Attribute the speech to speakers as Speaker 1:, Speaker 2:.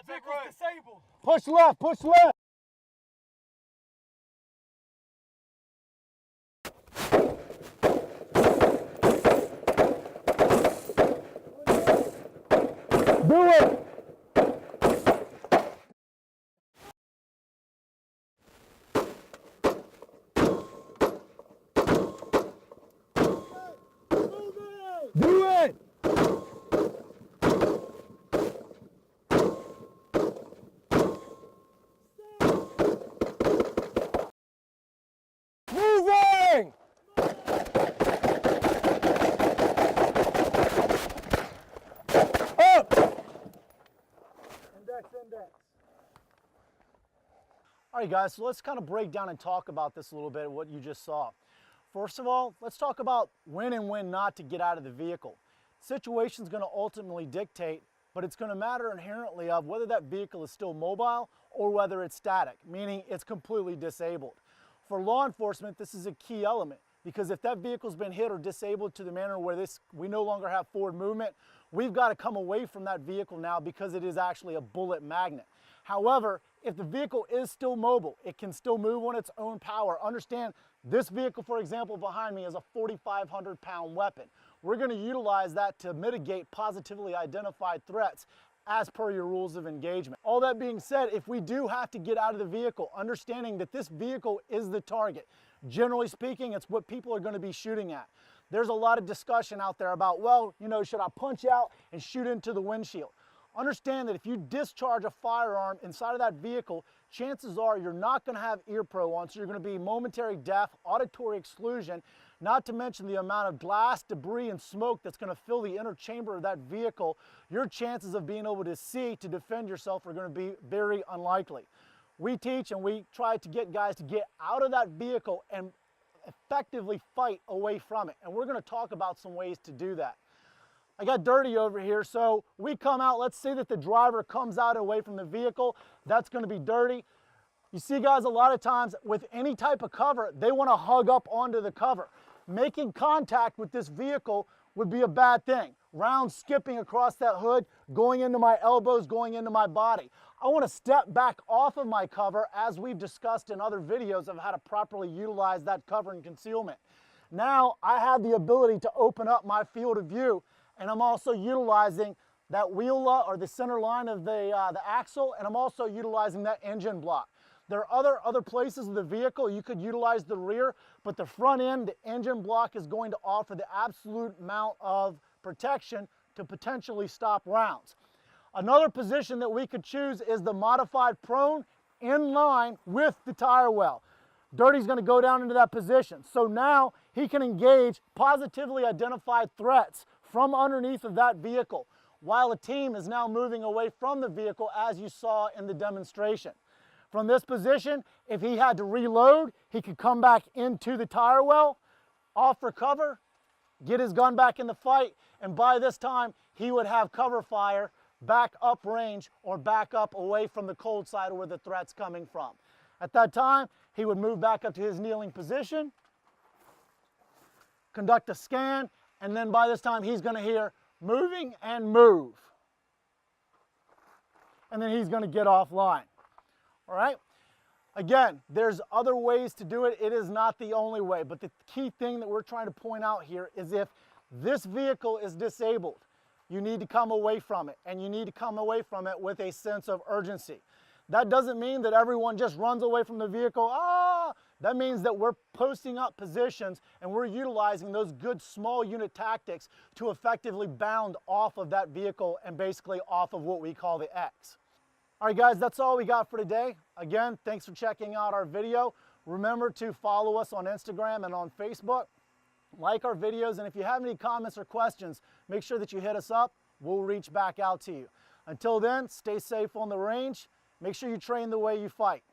Speaker 1: Vehicle's disabled.
Speaker 2: Push left, push left. Do it. Do it. Moving. Up. Index. All right, guys, so let's kind of break down and talk about this a little bit, what you just saw. First of all, let's talk about when and when not to get out of the vehicle. Situation's going to ultimately dictate, but it's going to matter inherently of whether that vehicle is still mobile or whether it's static, meaning it's completely disabled. For law enforcement, this is a key element because if that vehicle's been hit or disabled to the manner where we no longer have forward movement, we've got to come away from that vehicle now because it is actually a bullet magnet. However, if the vehicle is still mobile, it can still move on its own power. Understand, this vehicle, for example, behind me is a 4,500-pound weapon. We're going to utilize that to mitigate positively identified threats as per your rules of engagement. All that being said, if we do have to get out of the vehicle, understanding that this vehicle is the target, generally speaking, it's what people are going to be shooting at. There's a lot of discussion out there about, well, you know, should I punch out and shoot into the windshield? Understand that if you discharge a firearm inside of that vehicle, chances are you're not going to have ear pro on, so you're going to be momentary deaf, auditory exclusion, not to mention the amount of glass, debris, and smoke that's going to fill the inner chamber of that vehicle. Your chances of being able to see to defend yourself are going to be very unlikely. We teach and we try to get guys to get out of that vehicle and effectively fight away from it, and we're going to talk about some ways to do that. I got dirty over here, so we come out, let's say that the driver comes out away from the vehicle, that's going to be dirty. You see guys, a lot of times with any type of cover, they want to hug up onto the cover. Making contact with this vehicle would be a bad thing. Rounds skipping across that hood, going into my elbows, going into my body. I want to step back off of my cover as we've discussed in other videos of how to properly utilize that cover and concealment. Now I have the ability to open up my field of view, and I'm also utilizing that wheel or the center line of the axle, and I'm also utilizing that engine block. There are other places of the vehicle you could utilize the rear, but the front end, the engine block is going to offer the absolute amount of protection to potentially stop rounds. Another position that we could choose is the modified prone in line with the tire well. Dirty's going to go down into that position. So now he can engage positively identified threats from underneath of that vehicle, while a team is now moving away from the vehicle as you saw in the demonstration. From this position, if he had to reload, he could come back into the tire well, offer cover, get his gun back in the fight, and by this time, he would have cover fire back up range or back up away from the cold side where the threat's coming from. At that time, he would move back up to his kneeling position, conduct a scan, and then by this time he's going to hear moving and move. And then he's going to get offline. All right? Again, there's other ways to do it. It is not the only way. But the key thing that we're trying to point out here is if this vehicle is disabled, you need to come away from it. And you need to come away from it with a sense of urgency. That doesn't mean that everyone just runs away from the vehicle. That means that we're posting up positions and we're utilizing those good small unit tactics to effectively bound off of that vehicle and basically off of what we call the X. All right, guys, that's all we got for today. Again, thanks for checking out our video. Remember to follow us on Instagram and on Facebook. Like our videos, and if you have any comments or questions, make sure that you hit us up. We'll reach back out to you. Until then, stay safe on the range. Make sure you train the way you fight.